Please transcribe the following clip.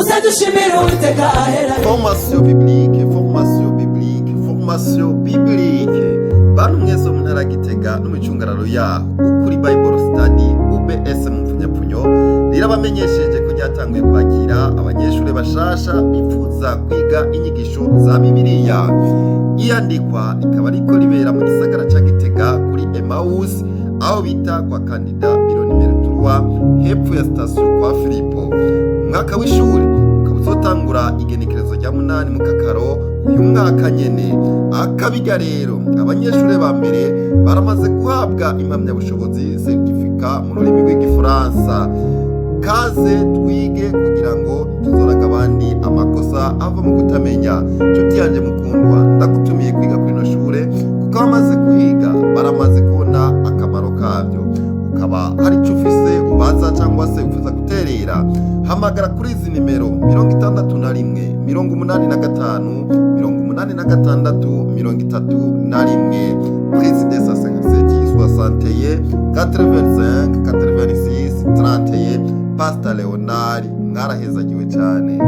muze dushimire Uwiteka ahera. Formation biblique, formation biblique, formation biblique. Bantu mwese mu ntara Gitega no mu cungararo yaho ukuri Bible Study UBS mu mfunyapfunyo rirabamenyesheje ko ryatanguye kwakira abanyeshuri bashasha bifuza kwiga inyigisho za Bibiliya. Iyandikwa ikaba riko ribera mu gisagara ca Gitega kuri Emmaus aho bita kwa kandida biro nimero 3 hepfo ya station kwa Filipo. Umwaka w'ishuri ukaba uzotangura igenekerezo rya 8 mu Kakaro uyu mwaka nyene. Akabiga rero abanyeshuri ba mbere baramaze guhabwa impamyabushobozi certificat mu rurimi rw'igifaransa. Kaze twige kugira ngo tuzoraga abandi amakosa ava mu kutamenya. Nshuti yanje mukundwa, ndagutumiye kwiga kuri ino shure kuko abamaze kuhiga baramaze kubona akamaro kabyo. Ukaba hari icyo ufise ubaza cyangwa se ufuza guterera, hamagara kuri izi nimero 61 85 86 31 prise de 57 61 85 86 31. Pastor Leonard mwarahezagiwe cyane.